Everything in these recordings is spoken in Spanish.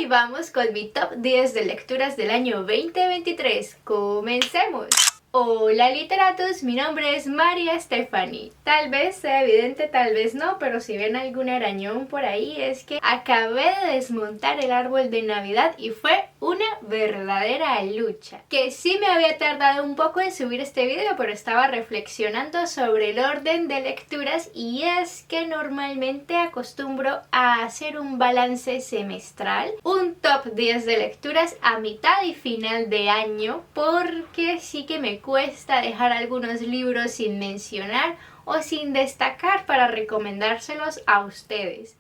Hoy vamos con mi top 10 de lecturas del año 2023. ¡Comencemos! Hola literatos, mi nombre es María Stephanie. Tal vez sea evidente, tal vez no, pero si ven algún arañón por ahí es que acabé de desmontar el árbol de Navidad y fue una verdadera lucha. Que sí me había tardado un poco en subir este video, pero estaba reflexionando sobre el orden de lecturas y es que normalmente acostumbro a hacer un balance semestral, un top 10 de lecturas a mitad y final de año, porque sí que me cuesta dejar algunos libros sin mencionar o sin destacar para recomendárselos a ustedes.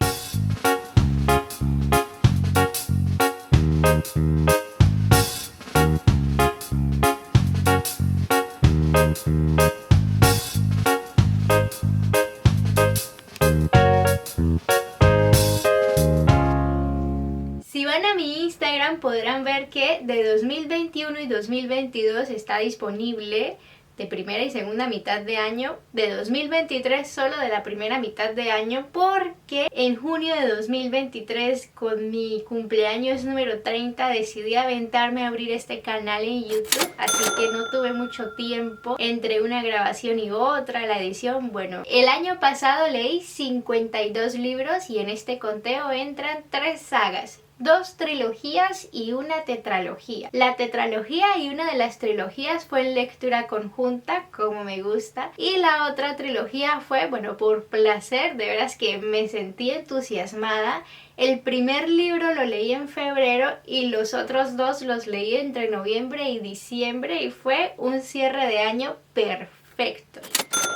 Si van a mi Instagram podrán ver que de 2021 y 2022 está disponible de primera y segunda mitad de año, de 2023 solo de la primera mitad de año, porque en junio de 2023 con mi cumpleaños número 30 decidí aventarme a abrir este canal en YouTube, así que no tuve mucho tiempo entre una grabación y otra, la edición. Bueno, el año pasado leí 52 libros y en este conteo entran 3 sagas, 2 trilogías y una tetralogía. La tetralogía y una de las trilogías fue en lectura conjunta, como me gusta, y la otra trilogía fue, bueno, por placer, de veras que me sentí entusiasmada. El primer libro lo leí en febrero y los otros 2 los leí entre noviembre y diciembre y fue un cierre de año perfecto.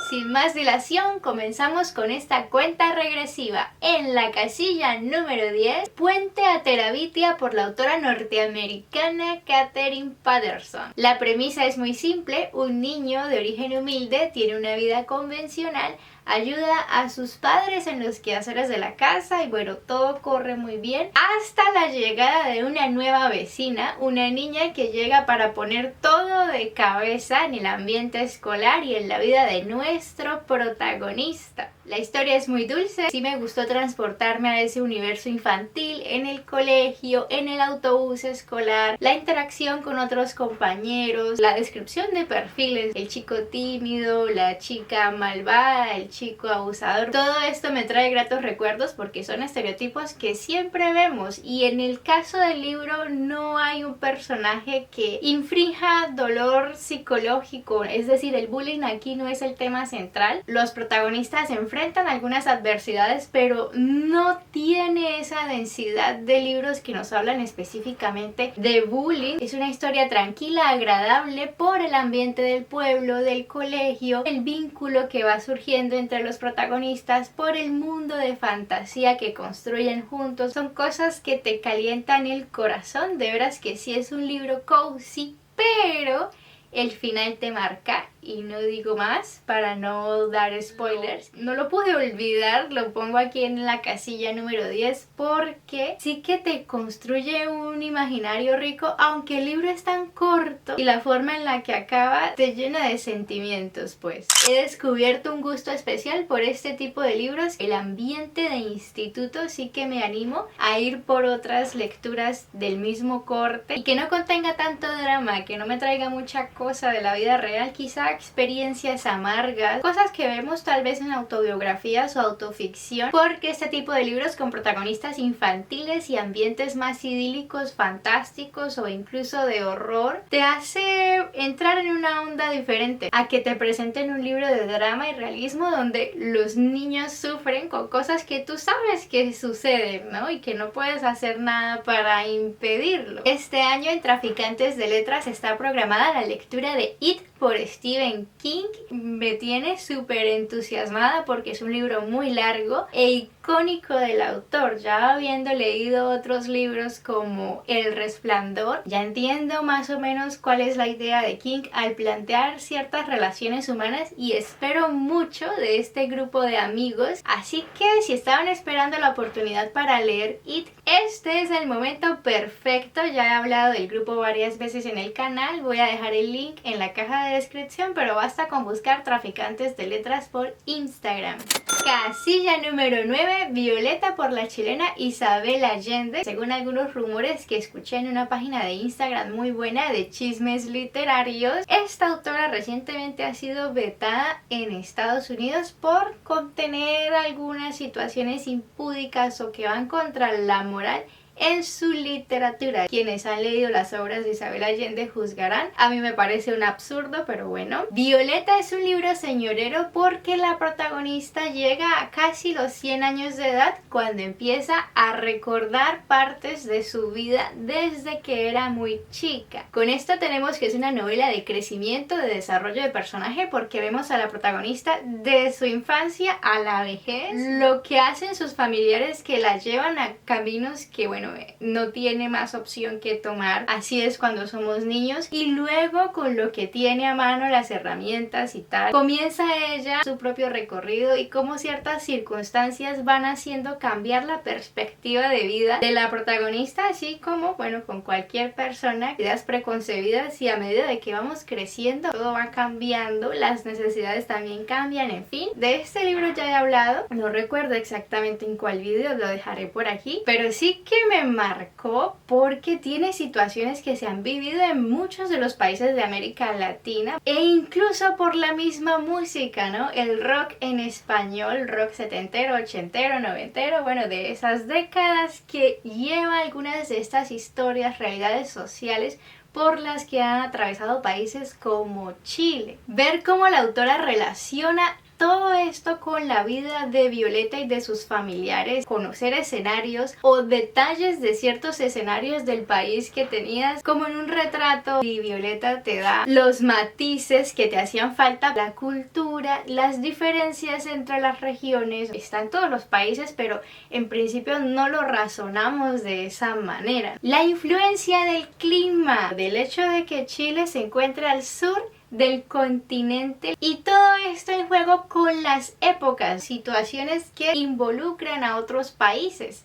Sin más dilación, comenzamos con esta cuenta regresiva. En la casilla número 10, Puente a Terabitia por la autora norteamericana Katherine Paterson. La premisa es muy simple: un niño de origen humilde tiene una vida convencional, ayuda a sus padres en los quehaceres de la casa y bueno, todo corre muy bien hasta la llegada de una nueva vecina, una niña que llega para poner todo de cabeza en el ambiente escolar y en la vida de nuestro protagonista. La historia es muy dulce, sí me gustó transportarme a ese universo infantil en el colegio, en el autobús escolar, la interacción con otros compañeros, la descripción de perfiles, el chico tímido, la chica malvada, el chico abusador. Todo esto me trae gratos recuerdos porque son estereotipos que siempre vemos y en el caso del libro no hay un personaje que infrinja dolor psicológico, es decir, el bullying aquí no es el tema central. Los protagonistas enfrentan algunas adversidades, pero no tiene esa densidad de libros que nos hablan específicamente de bullying. Es una historia tranquila, agradable por el ambiente del pueblo, del colegio, el vínculo que va surgiendo entre los protagonistas, por el mundo de fantasía que construyen juntos. Son cosas que te calientan el corazón, de veras que sí es un libro cozy, pero el final te marca y no digo más para no dar spoilers. No lo pude olvidar, lo pongo aquí en la casilla número 10 porque sí que te construye un imaginario rico, aunque el libro es tan corto y la forma en la que acaba te llena de sentimientos. Pues he descubierto un gusto especial por este tipo de libros. El ambiente de instituto sí que me animo a ir por otras lecturas del mismo corte y que no contenga tanto drama, que no me traiga mucha cosa de la vida real, quizá experiencias amargas, cosas que vemos tal vez en autobiografías o autoficción, porque este tipo de libros con protagonistas infantiles y ambientes más idílicos, fantásticos o incluso de horror, te hace entrar en una onda diferente a que te presenten un libro de drama y realismo donde los niños sufren con cosas que tú sabes que suceden, ¿no? Y que no puedes hacer nada para impedirlo. Este año en Traficantes de Letras está programada la lectura de It por Stephen King. Me tiene súper entusiasmada porque es un libro muy largo e icónico del autor. Ya habiendo leído otros libros como El Resplandor, ya entiendo más o menos cuál es la idea de King al plantear ciertas relaciones humanas y espero mucho de este grupo de amigos. Así que si estaban esperando la oportunidad para leer It, este es el momento perfecto. Ya he hablado del grupo varias veces en el canal, voy a dejar el link en la caja de descripción, pero basta con buscar Traficantes de Letras por Instagram. Casilla número 9, fue Violeta por la chilena Isabel Allende, según algunos rumores que escuché en una página de Instagram muy buena de chismes literarios. Esta autora recientemente ha sido vetada en Estados Unidos por contener algunas situaciones impúdicas o que van contra la moral en su literatura. Quienes han leído las obras de Isabel Allende juzgarán. A mí me parece un absurdo, pero bueno. Violeta es un libro señorero porque la protagonista llega a casi los 100 años de edad cuando empieza a recordar partes de su vida desde que era muy chica. Con esto tenemos que es una novela de crecimiento, de desarrollo de personaje, porque vemos a la protagonista de su infancia a la vejez, lo que hacen sus familiares que la llevan a caminos que, bueno, no tiene más opción que tomar. Así es cuando somos niños, y luego con lo que tiene a mano, las herramientas y tal, comienza ella su propio recorrido y cómo ciertas circunstancias van haciendo cambiar la perspectiva de vida de la protagonista, así como, bueno, con cualquier persona, ideas preconcebidas, y a medida de que vamos creciendo todo va cambiando, las necesidades también cambian, en fin. De este libro ya he hablado, no recuerdo exactamente en cuál video, lo dejaré por aquí, pero sí que me marcó porque tiene situaciones que se han vivido en muchos de los países de América Latina, e incluso por la misma música, ¿no? El rock en español, rock setentero, ochentero, noventero, bueno, de esas décadas, que lleva algunas de estas historias, realidades sociales por las que han atravesado países como Chile. Ver cómo la autora relaciona todo esto con la vida de Violeta y de sus familiares, conocer escenarios o detalles de ciertos escenarios del país que tenías como en un retrato, y Violeta te da los matices que te hacían falta, la cultura, las diferencias entre las regiones. Está en todos los países, pero en principio no lo razonamos de esa manera. La influencia del clima, del hecho de que Chile se encuentre al sur del continente, y todo esto en juego con las épocas, situaciones que involucran a otros países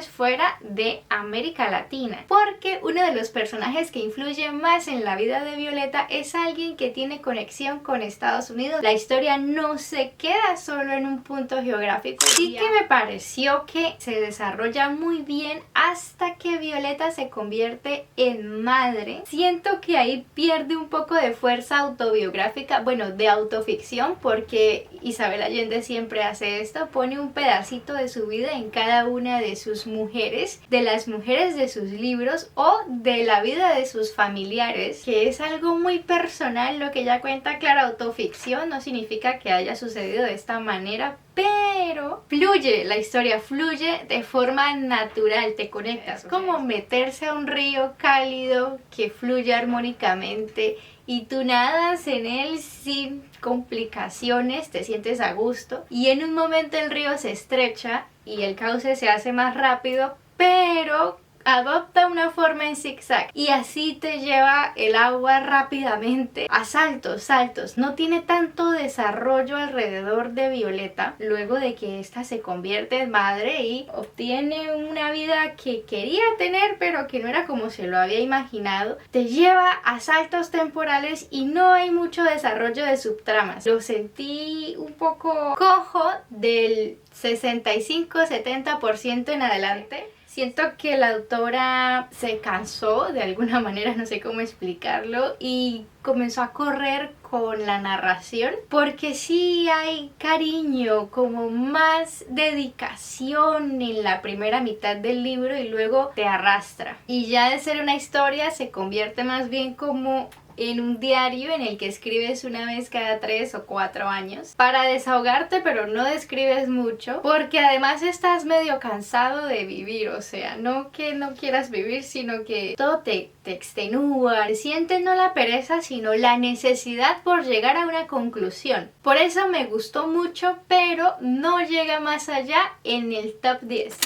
fuera de América Latina, porque uno de los personajes que influye más en la vida de Violeta es alguien que tiene conexión con Estados Unidos. La historia no se queda solo en un punto geográfico, sí que me pareció que se desarrolla muy bien hasta que Violeta se convierte en madre. Siento que ahí pierde un poco de fuerza autobiográfica, bueno, de autoficción, porque Isabel Allende siempre hace esto, pone un pedacito de su vida en cada una de sus mujeres, de las mujeres de sus libros o de la vida de sus familiares, que es algo muy personal lo que ella cuenta. Claro, autoficción no significa que haya sucedido de esta manera, pero fluye, la historia fluye de forma natural, te conectas, como meterse a un río cálido que fluye armónicamente y tú nadas en él sin complicaciones, te sientes a gusto, y en un momento el río se estrecha y el cauce se hace más rápido, pero adopta una forma en zigzag y así te lleva el agua rápidamente a saltos. No tiene tanto desarrollo alrededor de Violeta luego de que ésta se convierte en madre y obtiene una vida que quería tener pero que no era como se lo había imaginado. Te lleva a saltos temporales y no hay mucho desarrollo de subtramas. Lo sentí un poco cojo del 65-70% en adelante. Siento que la autora se cansó de alguna manera, no sé cómo explicarlo, y comenzó a correr con la narración, porque sí hay cariño, como más dedicación en la primera mitad del libro y luego te arrastra. Y ya de ser una historia se convierte más bien como en un diario en el que escribes una vez cada 3 o 4 años para desahogarte, pero no describes mucho porque además estás medio cansado de vivir. O sea, no que no quieras vivir, sino que todo te extenúa, te sientes no la pereza sino la necesidad por llegar a una conclusión. Por eso me gustó mucho, pero no llega más allá en el top 10.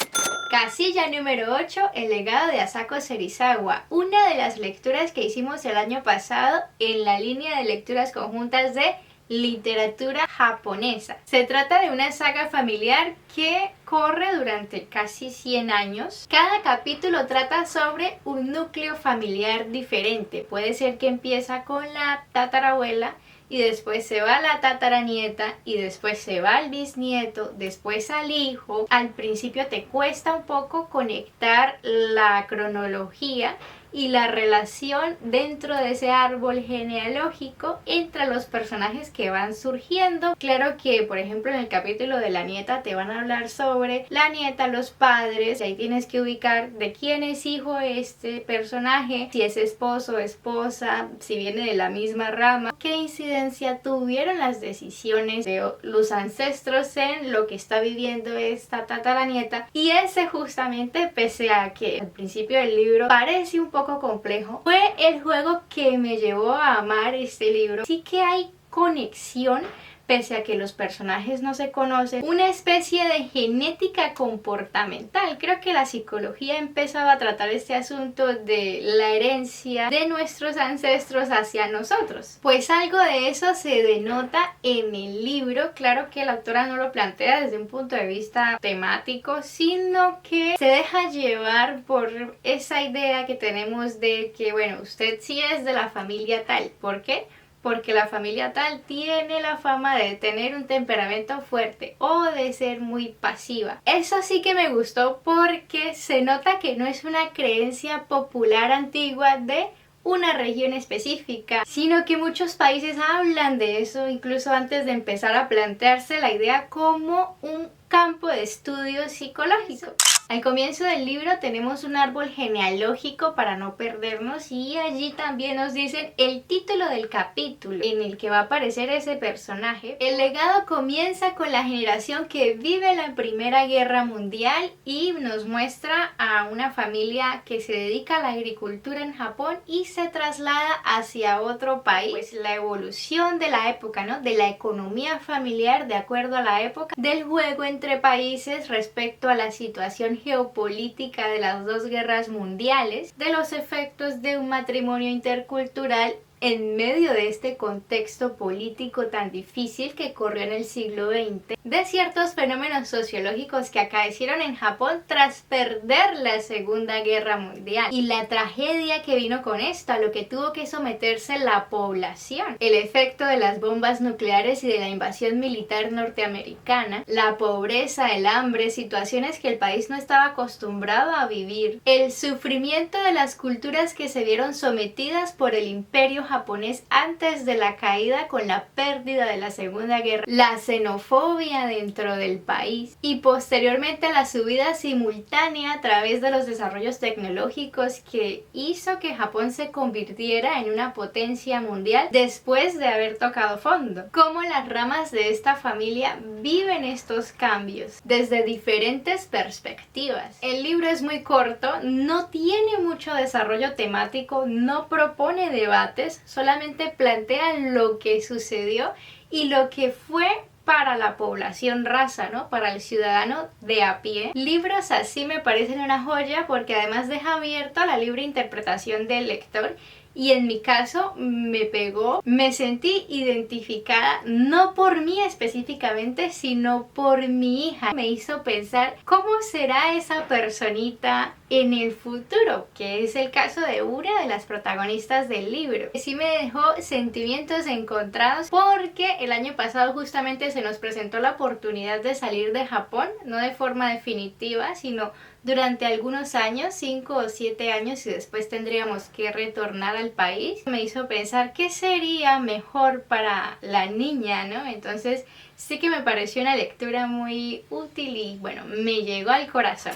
Casilla número 8, El legado de Asako Serizawa, una de las lecturas que hicimos el año pasado en la línea de lecturas conjuntas de literatura japonesa. Se trata de una saga familiar que corre durante casi 100 años. Cada capítulo trata sobre un núcleo familiar diferente. Puede ser que empieza con la tatarabuela y después se va la tataranieta y después se va el bisnieto, después al hijo. Al principio te cuesta un poco conectar la cronología y la relación dentro de ese árbol genealógico entre los personajes que van surgiendo. Claro que, por ejemplo, en el capítulo de la nieta te van a hablar sobre la nieta, los padres, y ahí tienes que ubicar de quién es hijo este personaje, si es esposo o esposa, si viene de la misma rama, qué incidencia tuvieron las decisiones de los ancestros en lo que está viviendo esta tataranieta. Y ese justamente, pese a que al principio del libro parece un poco complejo, fue el juego que me llevó a amar este libro. Sí que hay conexión, pese a que los personajes no se conocen, una especie de genética comportamental. Creo que la psicología empezaba a tratar este asunto de la herencia de nuestros ancestros hacia nosotros. Pues algo de eso se denota en el libro. Claro que la autora no lo plantea desde un punto de vista temático, sino que se deja llevar por esa idea que tenemos de que, bueno, usted sí es de la familia tal. ¿Por qué? Porque la familia tal tiene la fama de tener un temperamento fuerte o de ser muy pasiva. Eso sí que me gustó porque se nota que no es una creencia popular antigua de una región específica, sino que muchos países hablan de eso incluso antes de empezar a plantearse la idea como un campo de estudio psicológico. Al comienzo del libro tenemos un árbol genealógico para no perdernos y allí también nos dicen el título del capítulo en el que va a aparecer ese personaje. El legado comienza con la generación que vive la Primera Guerra Mundial y nos muestra a una familia que se dedica a la agricultura en Japón y se traslada hacia otro país. Pues la evolución de la época, ¿no? De la economía familiar de acuerdo a la época, del juego entre países respecto a la situación geopolítica de las dos guerras mundiales, de los efectos de un matrimonio intercultural en medio de este contexto político tan difícil que corrió en el siglo XX, de ciertos fenómenos sociológicos que acaecieron en Japón tras perder la Segunda Guerra Mundial y la tragedia que vino con esto, a lo que tuvo que someterse la población, el efecto de las bombas nucleares y de la invasión militar norteamericana, la pobreza, el hambre, situaciones que el país no estaba acostumbrado a vivir, el sufrimiento de las culturas que se vieron sometidas por el imperio japonés antes de la caída con la pérdida de la Segunda Guerra, la xenofobia dentro del país y posteriormente la subida simultánea a través de los desarrollos tecnológicos que hizo que Japón se convirtiera en una potencia mundial después de haber tocado fondo. Cómo las ramas de esta familia viven estos cambios desde diferentes perspectivas. El libro es muy corto, no tiene mucho desarrollo temático, no propone debates, solamente plantea lo que sucedió y lo que fue para la población rasa, ¿no? Para el ciudadano de a pie. Libros así me parecen una joya porque además deja abierto la libre interpretación del lector. Y en mi caso me pegó, me sentí identificada, no por mí específicamente, sino por mi hija. Me hizo pensar cómo será esa personita en el futuro, que es el caso de una de las protagonistas del libro. Sí me dejó sentimientos encontrados porque el año pasado justamente se nos presentó la oportunidad de salir de Japón, no de forma definitiva, sino durante algunos años, 5 o 7 años, y después tendríamos que retornar al país. Me hizo pensar qué sería mejor para la niña, ¿no? Entonces sí que me pareció una lectura muy útil y bueno, me llegó al corazón.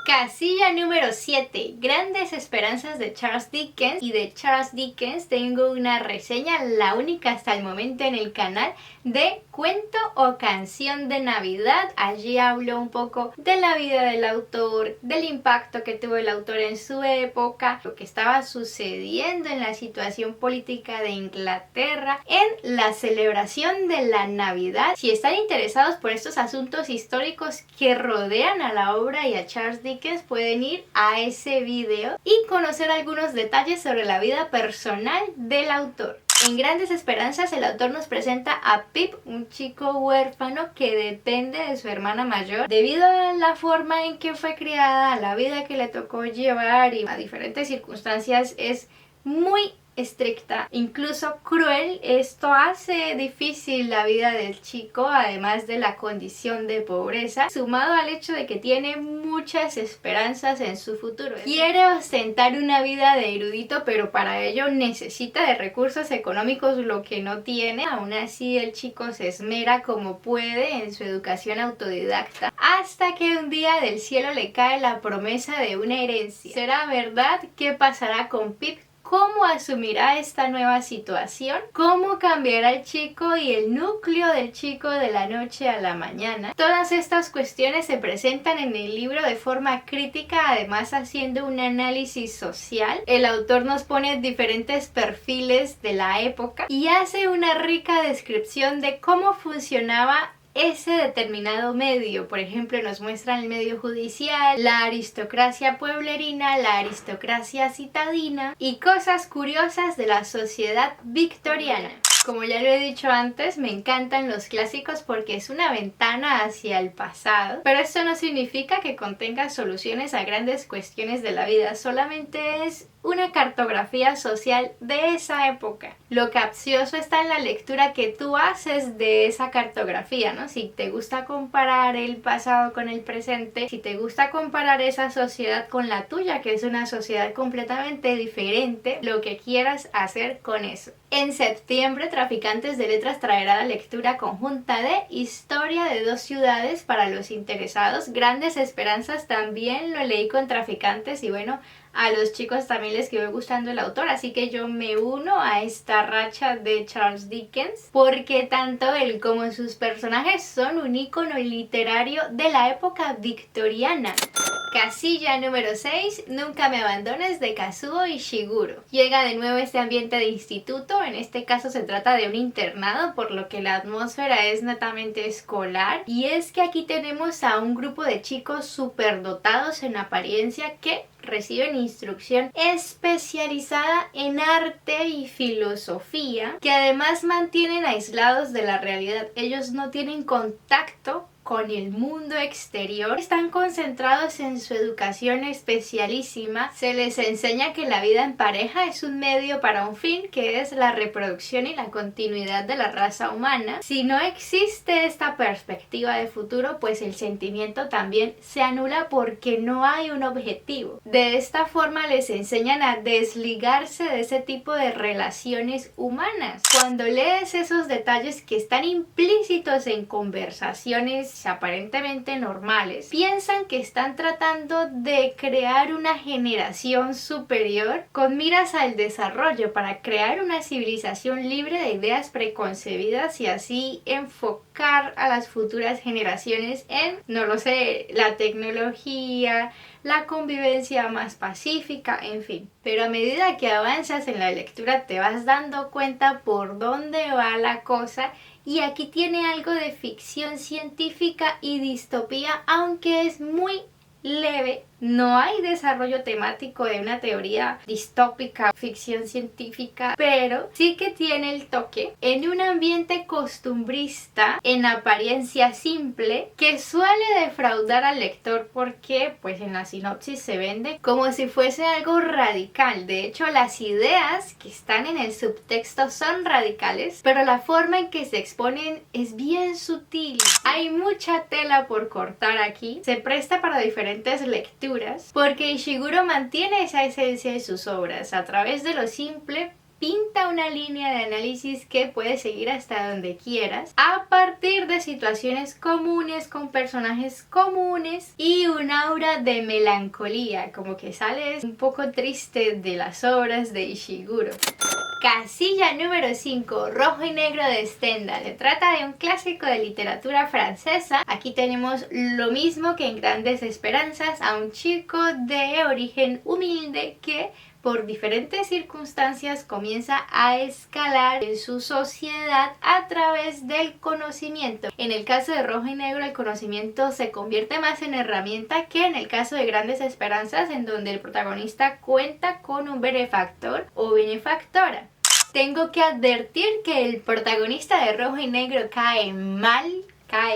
Casilla número 7, Grandes Esperanzas de Charles Dickens. Y de Charles Dickens tengo una reseña, la única hasta el momento en el canal, de Cuento o Canción de Navidad. Allí hablo un poco de la vida del autor, del impacto que tuvo el autor en su época, lo que estaba sucediendo en la situación política de Inglaterra, en la celebración de la Navidad. Si están interesados por estos asuntos históricos que rodean a la obra y a Charles Dickens, pueden ir a ese video y conocer algunos detalles sobre la vida personal del autor. En Grandes Esperanzas el autor nos presenta a Pip, un chico huérfano que depende de su hermana mayor debido a la forma en que fue criada, a la vida que le tocó llevar y a diferentes circunstancias. Es muy estricta, incluso cruel. Esto hace difícil la vida del chico, además de la condición de pobreza, sumado al hecho de que tiene muchas esperanzas en su futuro. Quiere ostentar una vida de erudito, pero para ello necesita de recursos económicos, lo que no tiene. Aún así, el chico se esmera como puede en su educación autodidacta, hasta que un día del cielo le cae la promesa de una herencia. ¿Será verdad? ¿Qué pasará con Pip? ¿Cómo asumirá esta nueva situación? ¿Cómo cambiará el chico y el núcleo del chico de la noche a la mañana? Todas estas cuestiones se presentan en el libro de forma crítica, además haciendo un análisis social. El autor nos pone diferentes perfiles de la época y hace una rica descripción de cómo funcionaba ese determinado medio. Por ejemplo, nos muestra el medio judicial, la aristocracia pueblerina, la aristocracia citadina y cosas curiosas de la sociedad victoriana. Como ya lo he dicho antes, me encantan los clásicos porque es una ventana hacia el pasado, pero esto no significa que contenga soluciones a grandes cuestiones de la vida, solamente es una cartografía social de esa época. Lo capcioso está en la lectura que tú haces de esa cartografía, ¿no? Si te gusta comparar el pasado con el presente, si te gusta comparar esa sociedad con la tuya, que es una sociedad completamente diferente, lo que quieras hacer con eso. En septiembre, Traficantes de Letras traerá la lectura conjunta de Historia de dos ciudades para los interesados. Grandes Esperanzas también lo leí con Traficantes y bueno, a los chicos también les quedó gustando el autor, así que yo me uno a esta racha de Charles Dickens porque tanto él como sus personajes son un ícono literario de la época victoriana. Casilla número 6, Nunca me abandones, de Kazuo Ishiguro. Llega de nuevo este ambiente de instituto, en este caso se trata de un internado, por lo que la atmósfera es netamente escolar. Y es que aquí tenemos a un grupo de chicos superdotados en apariencia que reciben instrucción especializada en arte y filosofía, que además mantienen aislados de la realidad. Ellos no tienen contacto con el mundo exterior, están concentrados en su educación especialísima. Se les enseña que la vida en pareja es un medio para un fin, que es la reproducción y la continuidad de la raza humana. Si no existe esta perspectiva de futuro, pues el sentimiento también se anula porque no hay un objetivo. De esta forma les enseñan a desligarse de ese tipo de relaciones humanas. Cuando lees esos detalles que están implícitos en conversaciones aparentemente normales, piensan que están tratando de crear una generación superior con miras al desarrollo para crear una civilización libre de ideas preconcebidas y así enfocar a las futuras generaciones en, no lo sé, la tecnología, la convivencia más pacífica, en fin. Pero a medida que avanzas en la lectura te vas dando cuenta por dónde va la cosa. Y aquí tiene algo de ficción científica y distopía, aunque es muy leve. No hay desarrollo temático de una teoría distópica, ficción científica, pero sí que tiene el toque en un ambiente costumbrista, en apariencia simple, que suele defraudar al lector porque pues en la sinopsis se vende como si fuese algo radical. De hecho, las ideas que están en el subtexto son radicales, pero la forma en que se exponen es bien sutil. Hay mucha tela por cortar aquí, se presta para diferentes lecturas, porque Ishiguro mantiene esa esencia de sus obras. A través de lo simple pinta una línea de análisis que puedes seguir hasta donde quieras, a partir de situaciones comunes con personajes comunes y un aura de melancolía, como que sales un poco triste de las obras de Ishiguro. Casilla número 5, Rojo y Negro, de Stendhal. Se trata de un clásico de literatura francesa. Aquí tenemos lo mismo que en Grandes Esperanzas, a un chico de origen humilde que por diferentes circunstancias comienza a escalar en su sociedad a través del conocimiento. En el caso de Rojo y Negro, el conocimiento se convierte más en herramienta que en el caso de Grandes Esperanzas, en donde el protagonista cuenta con un benefactor o benefactora. Tengo que advertir que el protagonista de Rojo y Negro cae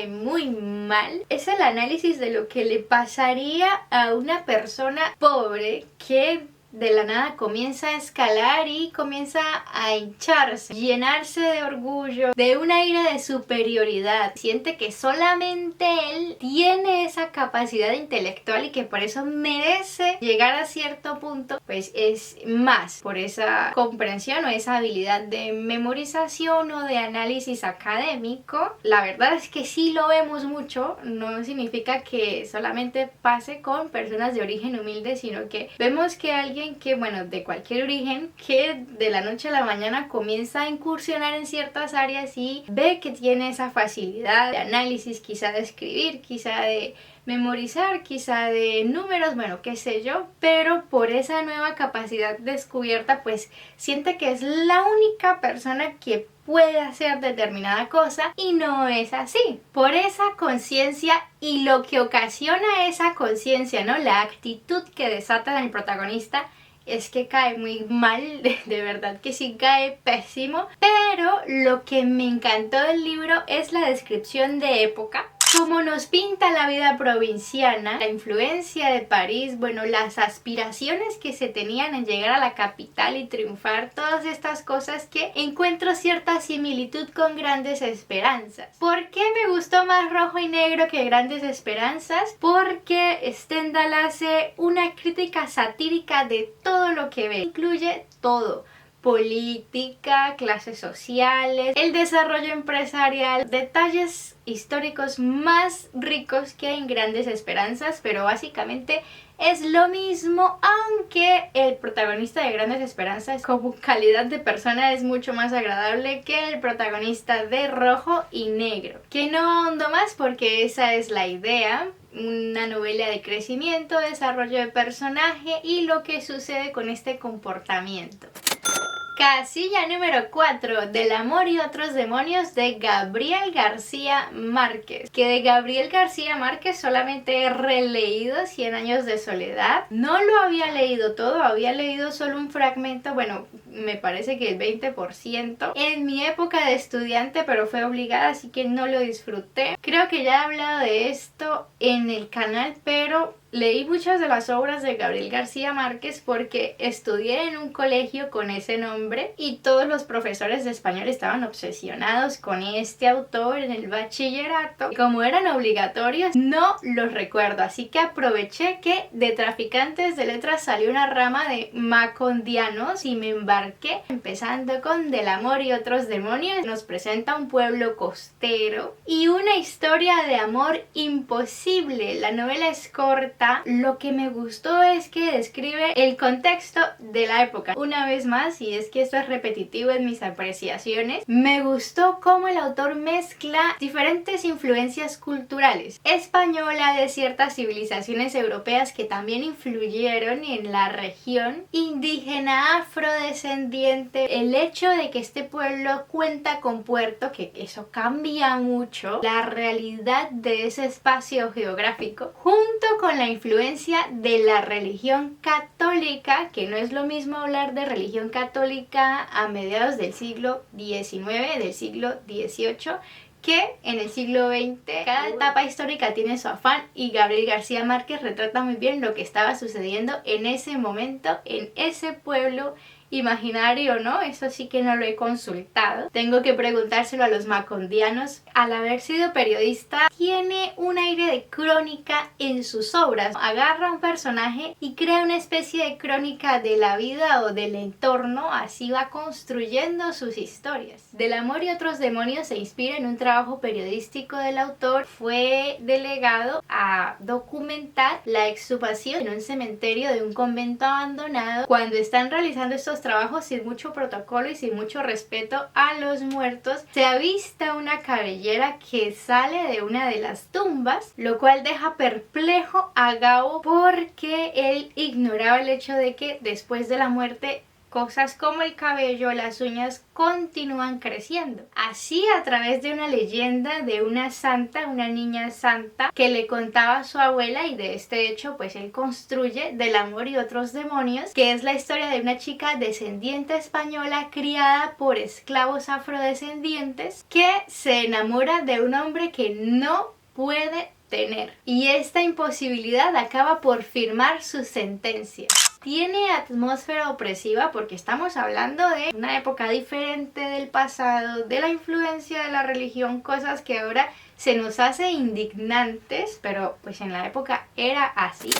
muy mal. Es el análisis de lo que le pasaría a una persona pobre que de la nada comienza a escalar y comienza a hincharse, llenarse de orgullo, de un aire de superioridad. Siente que solamente él tiene esa capacidad intelectual y que por eso merece llegar a cierto punto, pues es más por esa comprensión o esa habilidad de memorización o de análisis académico. La verdad es que sí lo vemos mucho, no significa que solamente pase con personas de origen humilde, sino que vemos que alguien que, bueno, de cualquier origen, que de la noche a la mañana comienza a incursionar en ciertas áreas y ve que tiene esa facilidad de análisis, quizá de escribir, quizá de memorizar, quizá de números, bueno, qué sé yo, pero por esa nueva capacidad descubierta, pues siente que es la única persona que puede hacer determinada cosa y no es así. Por esa conciencia y lo que ocasiona esa conciencia, ¿no? La actitud que desata en el protagonista es que cae muy mal, de verdad que sí cae pésimo, pero lo que me encantó del libro es la descripción de época. Como nos pinta la vida provinciana, la influencia de París, bueno, las aspiraciones que se tenían en llegar a la capital y triunfar, todas estas cosas que encuentro cierta similitud con Grandes Esperanzas. ¿Por qué me gustó más Rojo y Negro que Grandes Esperanzas? Porque Stendhal hace una crítica satírica de todo lo que ve, incluye todo. Política, clases sociales, el desarrollo empresarial, detalles históricos más ricos que en Grandes Esperanzas, pero básicamente es lo mismo, aunque el protagonista de Grandes Esperanzas como calidad de persona es mucho más agradable que el protagonista de Rojo y Negro. Que no ahondo más porque esa es la idea. Una novela de crecimiento, desarrollo de personaje y lo que sucede con este comportamiento. Casilla número 4, Del amor y otros demonios, de Gabriel García Márquez. Que de Gabriel García Márquez solamente he releído 100 años de soledad. No lo había leído todo, había leído solo un fragmento, bueno, me parece que el 20%. En mi época de estudiante, pero fue obligada, así que no lo disfruté. Creo que ya he hablado de esto en el canal, pero leí muchas de las obras de Gabriel García Márquez porque estudié en un colegio con ese nombre y todos los profesores de español estaban obsesionados con este autor en el bachillerato. Como eran obligatorios, no los recuerdo, así que aproveché que de Traficantes de Letras salió una rama de macondianos y me embarqué, empezando con Del amor y otros demonios. Nos presenta un pueblo costero y una historia de amor imposible. La novela es corta. Lo que me gustó es que describe el contexto de la época. Una vez más, y es que esto es repetitivo en mis apreciaciones, me gustó cómo el autor mezcla diferentes influencias culturales española de ciertas civilizaciones europeas que también influyeron en la región, indígena, afrodescendiente, el hecho de que este pueblo cuenta con puerto, que eso cambia mucho la realidad de ese espacio geográfico, junto con la influencia de la religión católica, que no es lo mismo hablar de religión católica a mediados del siglo XIX, del siglo XVIII, que en el siglo XX. Cada etapa histórica tiene su afán y Gabriel García Márquez retrata muy bien lo que estaba sucediendo en ese momento, en ese pueblo imaginario, ¿no? Eso sí que no lo he consultado. Tengo que preguntárselo a los macondianos. Al haber sido periodista, tiene un aire de crónica en sus obras. Agarra un personaje y crea una especie de crónica de la vida o del entorno, así va construyendo sus historias. Del amor y otros demonios se inspira en un trabajo periodístico del autor. Fue delegado a documentar la exhumación en un cementerio de un convento abandonado. Cuando están realizando estos trabajos sin mucho protocolo y sin mucho respeto a los muertos, se avista una cabellera que sale de una de las tumbas, lo cual deja perplejo a Gabo porque él ignoraba el hecho de que después de la muerte cosas como el cabello, las uñas continúan creciendo. Así, a través de una leyenda de una santa, una niña santa, que le contaba a su abuela, y de este hecho pues él construye Del amor y otros demonios, que es la historia de una chica descendiente española criada por esclavos afrodescendientes que se enamora de un hombre que no puede tener. Y esta imposibilidad acaba por firmar su sentencia. Tiene atmósfera opresiva porque estamos hablando de una época diferente del pasado, de la influencia de la religión, cosas que ahora se nos hace indignantes, pero pues en la época era así.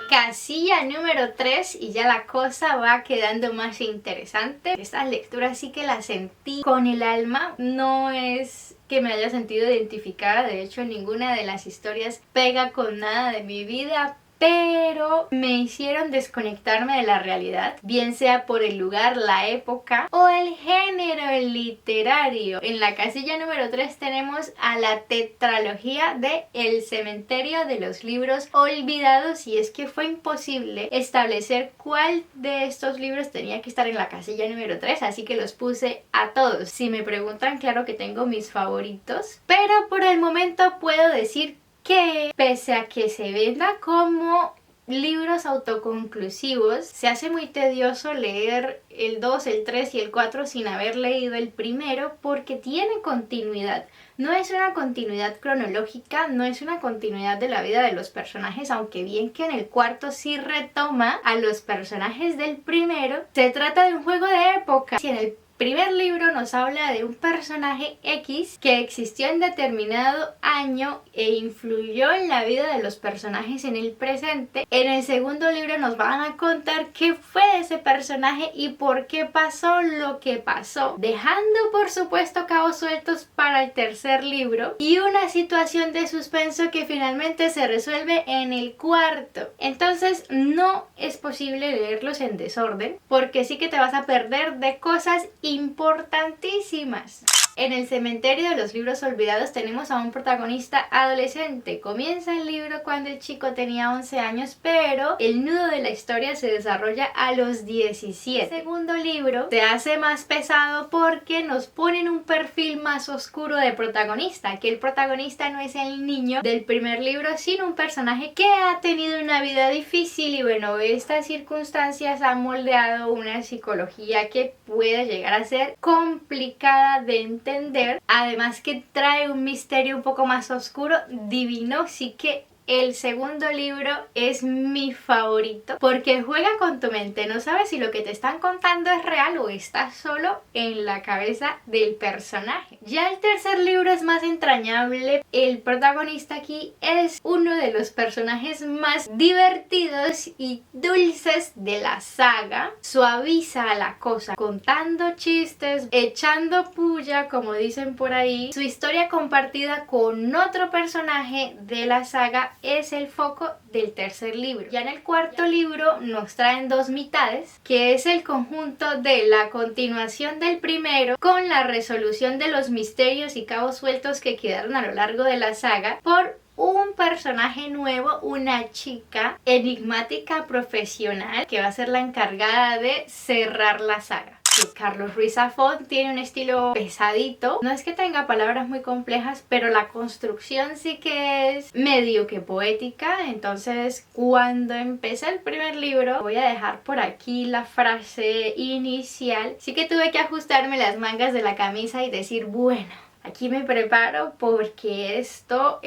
Casilla número 3 y ya la cosa va quedando más interesante. Esta lectura sí que la sentí con el alma, no es que me haya sentido identificada, de hecho ninguna de las historias pega con nada de mi vida, pero me hicieron desconectarme de la realidad, bien sea por el lugar, la época o el género literario. En la casilla número 3 tenemos a la tetralogía de El cementerio de los libros olvidados, y es que fue imposible establecer cuál de estos libros tenía que estar en la casilla número 3, así que los puse a todos. Si me preguntan, claro que tengo mis favoritos, pero por el momento puedo decir que pese a que se venda como libros autoconclusivos, se hace muy tedioso leer el 2, el 3 y el 4 sin haber leído el primero, porque tiene continuidad. No es una continuidad cronológica, no es una continuidad de la vida de los personajes, aunque bien que en el cuarto sí retoma a los personajes del primero. Se trata de un juego de época. Si en el primer libro nos habla de un personaje X que existió en determinado año e influyó en la vida de los personajes en el presente, en el segundo libro nos van a contar qué fue ese personaje y por qué pasó lo que pasó, dejando por supuesto cabos sueltos para el tercer libro y una situación de suspenso que finalmente se resuelve en el cuarto. Entonces no es posible leerlos en desorden, porque sí que te vas a perder de cosas importantísimas. En el cementerio de los libros olvidados tenemos a un protagonista adolescente. Comienza el libro cuando el chico tenía 11 años, pero el nudo de la historia se desarrolla a los 17. El segundo libro se hace más pesado porque nos ponen un perfil más oscuro de protagonista, que el protagonista no es el niño del primer libro, sino un personaje que ha tenido una vida difícil y bueno, estas circunstancias han moldeado una psicología que puede llegar a ser complicada de entender, además que trae un misterio un poco más oscuro, divino, sí que el segundo libro es mi favorito porque juega con tu mente, no sabes si lo que te están contando es real o estás solo en la cabeza del personaje. Ya el tercer libro es más entrañable, el protagonista aquí es uno de los personajes más divertidos y dulces de la saga, suaviza la cosa contando chistes, echando puya como dicen por ahí. Su historia compartida con otro personaje de la saga es el foco del tercer libro. Ya en el cuarto libro nos traen dos mitades, que es el conjunto de la continuación del primero con la resolución de los misterios y cabos sueltos que quedaron a lo largo de la saga por un personaje nuevo, una chica enigmática profesional que va a ser la encargada de cerrar la saga. Carlos Ruiz Zafón tiene un estilo pesadito, no es que tenga palabras muy complejas, pero la construcción sí que es medio que poética. Entonces cuando empecé el primer libro, voy a dejar por aquí la frase inicial, sí que tuve que ajustarme las mangas de la camisa y decir, bueno, aquí me preparo porque esto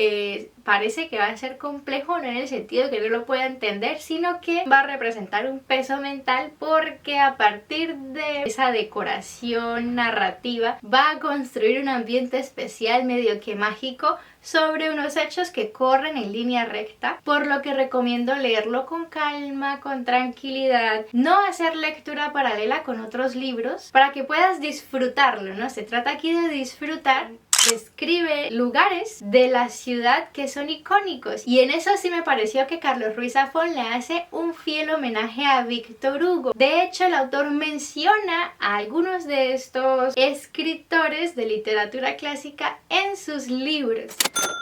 parece que va a ser complejo, no en el sentido que no lo pueda entender, sino que va a representar un peso mental, porque a partir de esa decoración narrativa va a construir un ambiente especial, medio que mágico, sobre unos hechos que corren en línea recta, por lo que recomiendo leerlo con calma, con tranquilidad, no hacer lectura paralela con otros libros, para que puedas disfrutarlo, ¿no? Se trata aquí de disfrutar. Describe lugares de la ciudad que son icónicos, y en eso sí me pareció que Carlos Ruiz Zafón le hace un fiel homenaje a Víctor Hugo. De hecho, el autor menciona a algunos de estos escritores de literatura clásica en sus libros.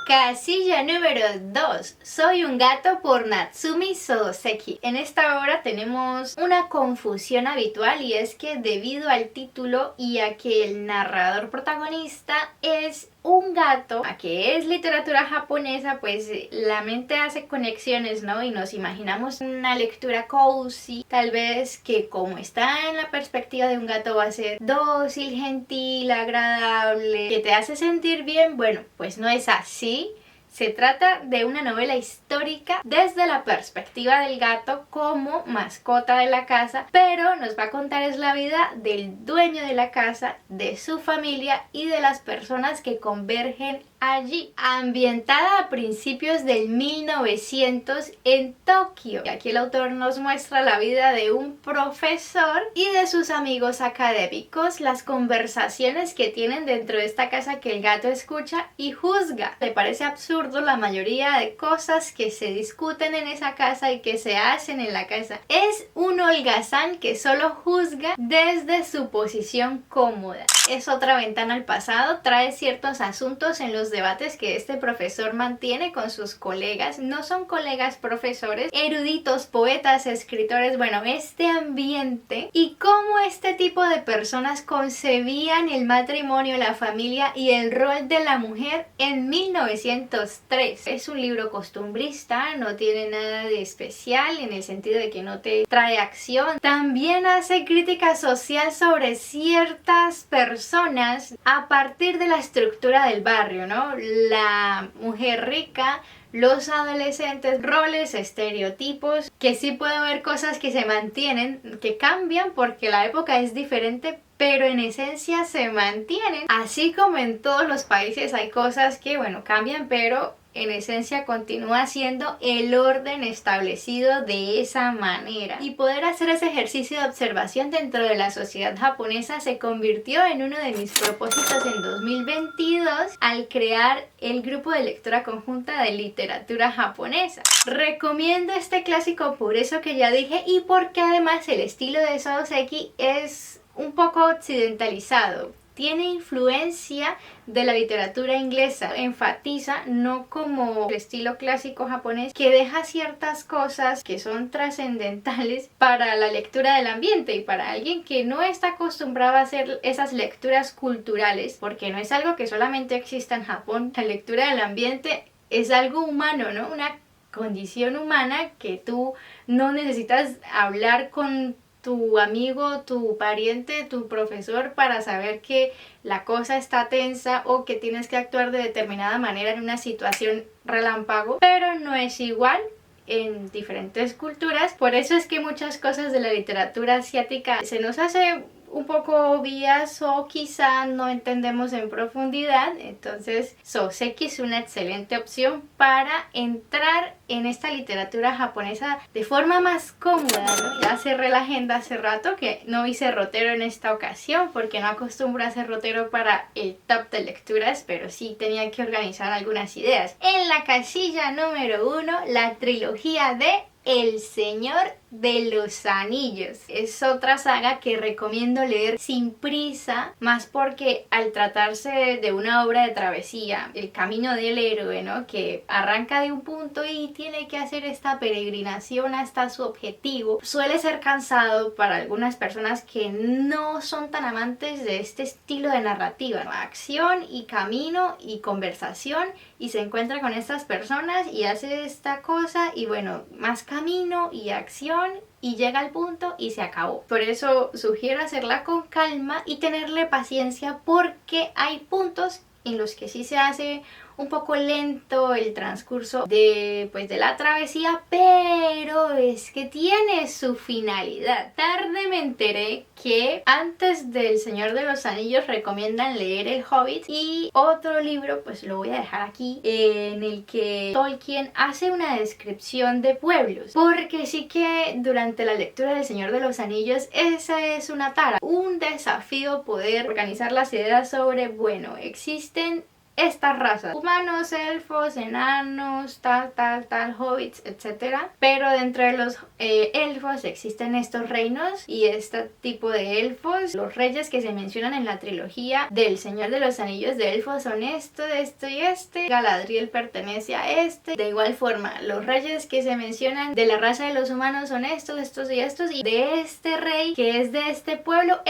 Casilla número 2. Soy un gato, por Natsumi Soseki. En esta obra tenemos una confusión habitual, y es que debido al título y a que el narrador protagonista es un gato, a que es literatura japonesa, pues la mente hace conexiones, ¿no? Y nos imaginamos una lectura cozy, tal vez que como está en la perspectiva de un gato va a ser dócil, gentil, agradable, que te hace sentir bien. Bueno, pues no es así. Se trata de una novela histórica desde la perspectiva del gato como mascota de la casa, pero nos va a contar es la vida del dueño de la casa, de su familia y de las personas que convergen allí. Ambientada a principios del 1900 en Tokio. Y aquí el autor nos muestra la vida de un profesor y de sus amigos académicos, las conversaciones que tienen dentro de esta casa que el gato escucha y juzga. Le parece absurdo la mayoría de cosas que se discuten en esa casa y que se hacen en la casa. Es un holgazán que solo juzga desde su posición cómoda. Es otra ventana al pasado, trae ciertos asuntos en los debates que este profesor mantiene con sus colegas. No son colegas profesores, eruditos, poetas, escritores, bueno, este ambiente y cómo este tipo de personas concebían el matrimonio, la familia y el rol de la mujer en 1903. Es un libro costumbrista, no tiene nada de especial en el sentido de que no te trae acción. También hace crítica social sobre ciertas personas a partir de la estructura del barrio, ¿no? La mujer rica, los adolescentes, roles, estereotipos, que sí puede haber cosas que se mantienen, que cambian porque la época es diferente, pero en esencia se mantienen. Así como en todos los países hay cosas que, bueno, cambian, pero en esencia continúa siendo el orden establecido de esa manera. Y poder hacer ese ejercicio de observación dentro de la sociedad japonesa se convirtió en uno de mis propósitos en 2022 al crear el grupo de lectura conjunta de literatura japonesa. Recomiendo este clásico por eso que ya dije y porque además el estilo de Soseki es un poco occidentalizado. Tiene influencia de la literatura inglesa, enfatiza no como el estilo clásico japonés que deja ciertas cosas que son trascendentales para la lectura del ambiente y para alguien que no está acostumbrado a hacer esas lecturas culturales, porque no es algo que solamente exista en Japón. La lectura del ambiente es algo humano, ¿no? Una condición humana que tú no necesitas hablar con tu amigo, tu pariente, tu profesor para saber que la cosa está tensa o que tienes que actuar de determinada manera en una situación relámpago, pero no es igual en diferentes culturas. Por eso es que muchas cosas de la literatura asiática se nos hace un poco obvias o quizá no entendemos en profundidad. Entonces Soseki es una excelente opción para entrar en esta literatura japonesa de forma más cómoda, ¿no? Ya cerré la agenda hace rato, que no hice rotero en esta ocasión porque no acostumbro a hacer rotero para el top de lecturas, pero sí tenía que organizar algunas ideas. En la casilla número 1, la trilogía de El Señor de los Anillos. Es otra saga que recomiendo leer sin prisa, más porque al tratarse de una obra de travesía, el camino del héroe, ¿no? Que arranca de un punto y tiene que hacer esta peregrinación hasta su objetivo, suele ser cansado para algunas personas que no son tan amantes de este estilo de narrativa, ¿no? Acción y camino y conversación, y se encuentra con estas personas y hace esta cosa y bueno, más camino y acción y llega al punto y se acabó. Por eso sugiero hacerla con calma y tenerle paciencia, porque hay puntos en los que sí se hace un poco lento el transcurso de la travesía, pero es que tiene su finalidad. Tarde me enteré que antes del Señor de los Anillos recomiendan leer El Hobbit, y otro libro, pues lo voy a dejar aquí, en el que Tolkien hace una descripción de pueblos, porque sí que durante la lectura del Señor de los Anillos esa es una tara, un desafío poder organizar las ideas sobre, bueno, existen estas razas, humanos, elfos, enanos, tal, hobbits, etcétera. Pero dentro de los elfos existen estos reinos y este tipo de elfos. Los reyes que se mencionan en la trilogía del Señor de los Anillos de elfos son esto y este. Galadriel pertenece a este. De igual forma, los reyes que se mencionan de la raza de los humanos son estos y estos. Y de este rey que es de este pueblo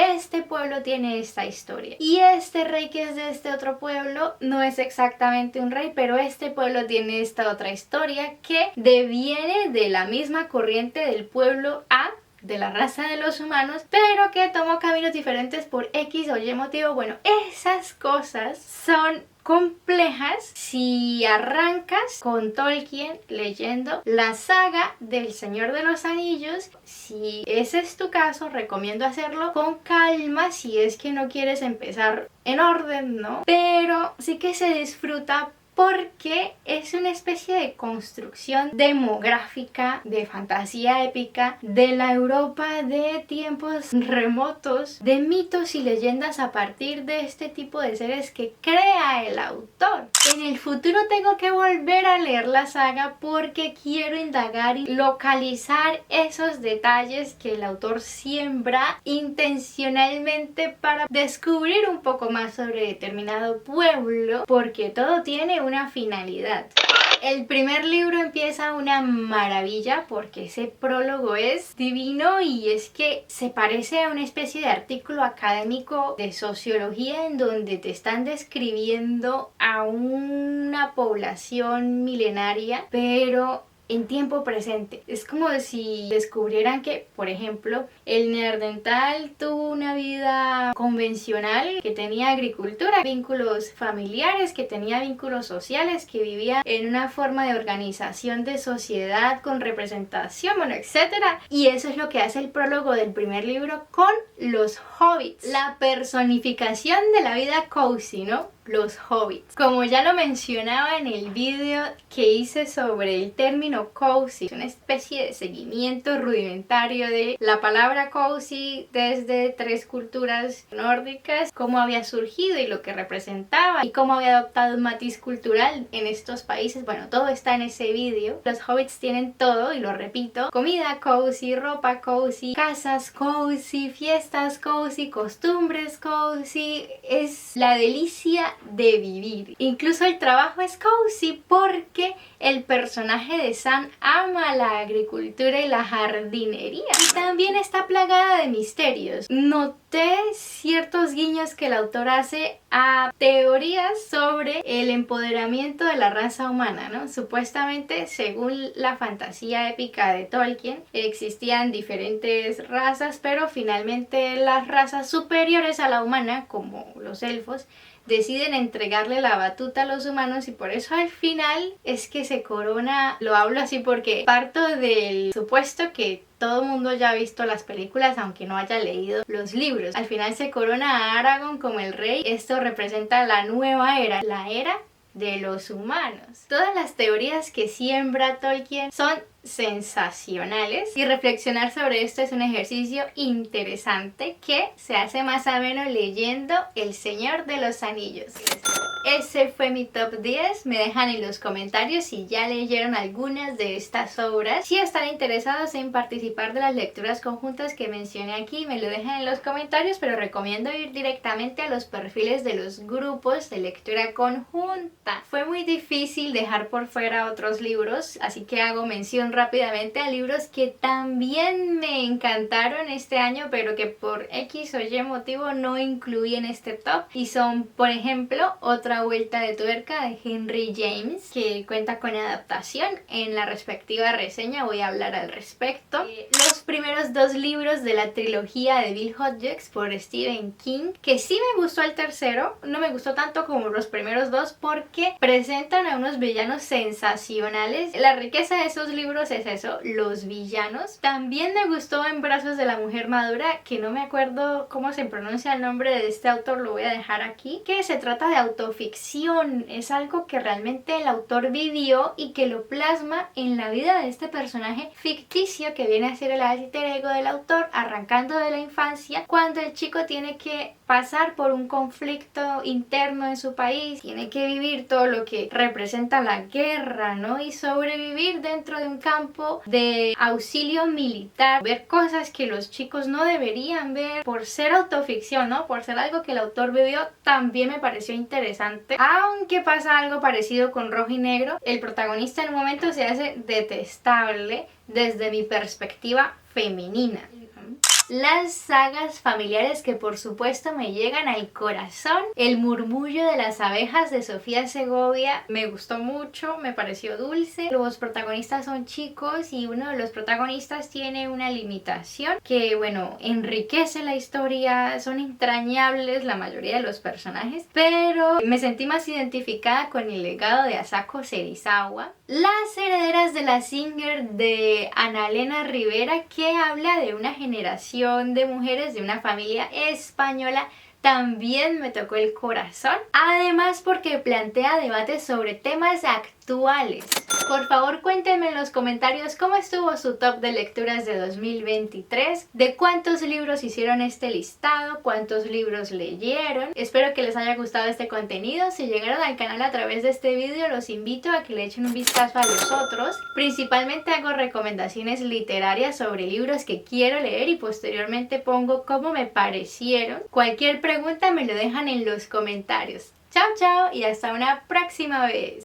tiene esta historia. Y este rey que es de este otro pueblo no es exactamente un rey, pero este pueblo tiene esta otra historia que deviene de la misma corriente del pueblo A, de la raza de los humanos, pero que tomó caminos diferentes por X o Y motivo. Bueno, esas cosas son complejas si arrancas con Tolkien leyendo la saga del Señor de los Anillos. Si ese es tu caso, recomiendo hacerlo con calma si es que no quieres empezar en orden, ¿no? Pero sí que se disfruta porque es una especie de construcción demográfica, de fantasía épica, de la Europa de tiempos remotos, de mitos y leyendas a partir de este tipo de seres que crea el autor. En el futuro tengo que volver a leer la saga porque quiero indagar y localizar esos detalles que el autor siembra intencionalmente para descubrir un poco más sobre determinado pueblo, porque todo tiene una finalidad. El primer libro empieza una maravilla porque ese prólogo es divino y es que se parece a una especie de artículo académico de sociología en donde te están describiendo a una población milenaria, pero en tiempo presente. Es como si descubrieran que, por ejemplo, el neandertal tuvo una vida convencional, que tenía agricultura, vínculos familiares, que tenía vínculos sociales, que vivía en una forma de organización de sociedad con representación, bueno, etcétera. Y eso es lo que hace el prólogo del primer libro con los hobbits, la personificación de la vida cozy, ¿no? Los hobbits. Como ya lo mencionaba en el vídeo que hice sobre el término cozy, una especie de seguimiento rudimentario de la palabra cozy desde 3 culturas nórdicas, cómo había surgido y lo que representaba y cómo había adoptado un matiz cultural en estos países. Bueno, todo está en ese vídeo. Los hobbits tienen todo, y lo repito: comida cozy, ropa cozy, casas cozy, fiestas cozy, costumbres cozy. Es la delicia de vivir. Incluso el trabajo es cozy porque el personaje de Sam ama la agricultura y la jardinería. Y también está plagada de misterios. Noté ciertos guiños que el autor hace a teorías sobre el empoderamiento de la raza humana, ¿no? Supuestamente, según la fantasía épica de Tolkien, existían diferentes razas, pero finalmente las razas superiores a la humana, como los elfos, deciden entregarle la batuta a los humanos, y por eso al final es que se corona. Lo hablo así porque parto del supuesto que todo el mundo ya ha visto las películas aunque no haya leído los libros. Al final se corona a Aragorn como el rey. Esto representa la nueva era, la era de los humanos. Todas las teorías que siembra Tolkien son sensacionales, y reflexionar sobre esto es un ejercicio interesante que se hace más ameno leyendo El Señor de los Anillos. Ese fue mi top 10. Me dejan en los comentarios si ya leyeron algunas de estas obras. Si están interesados en participar de las lecturas conjuntas que mencioné aquí, me lo dejan en los comentarios, pero recomiendo ir directamente a los perfiles de los grupos de lectura conjunta. Fue muy difícil dejar por fuera otros libros, así que hago mención rápidamente a libros que también me encantaron este año, pero que por X o Y motivo no incluí en este top. Y son, por ejemplo, Otra vuelta de tuerca de Henry James, que cuenta con adaptación. En la respectiva reseña voy a hablar al respecto. Los primeros 2 libros de la trilogía de Bill Hodges por Stephen King, que sí me gustó el tercero, no me gustó tanto como los primeros 2 porque presentan a unos villanos sensacionales. La riqueza de esos libros es eso, los villanos. También me gustó En brazos de la mujer madura, que no me acuerdo cómo se pronuncia el nombre de este autor, lo voy a dejar aquí, que se trata de autoficción. Es algo que realmente el autor vivió y que lo plasma en la vida de este personaje ficticio que viene a ser el alter ego del autor, arrancando de la infancia, cuando el chico tiene que pasar por un conflicto interno en su país, tiene que vivir todo lo que representa la guerra, ¿no? Y sobrevivir dentro de un campo de auxilio militar, ver cosas que los chicos no deberían ver por ser autoficción, ¿no? Por ser algo que el autor vivió. También me pareció interesante, aunque pasa algo parecido con Rojo y Negro. El protagonista en un momento se hace detestable desde mi perspectiva femenina. las sagas familiares que por supuesto me llegan al corazón. El murmullo de las abejas de Sofía Segovia me gustó mucho, me pareció dulce. Los protagonistas son chicos y uno de los protagonistas tiene una limitación que, bueno, enriquece la historia. Son entrañables la mayoría de los personajes, pero me sentí más identificada con el legado de Asako Serizawa. Las herederas de la Singer de Ana Elena Rivera, que habla de una generación de mujeres de una familia española, también me tocó el corazón. Además porque plantea debates sobre temas actuales. Por favor, cuéntenme en los comentarios cómo estuvo su top de lecturas de 2023, de cuántos libros hicieron este listado, cuántos libros leyeron. Espero que les haya gustado este contenido. Si llegaron al canal a través de este vídeo, los invito a que le echen un vistazo a los otros. Principalmente hago recomendaciones literarias sobre libros que quiero leer y posteriormente pongo cómo me parecieron. Cualquier pregunta me lo dejan en los comentarios. Chao, chao y hasta una próxima vez.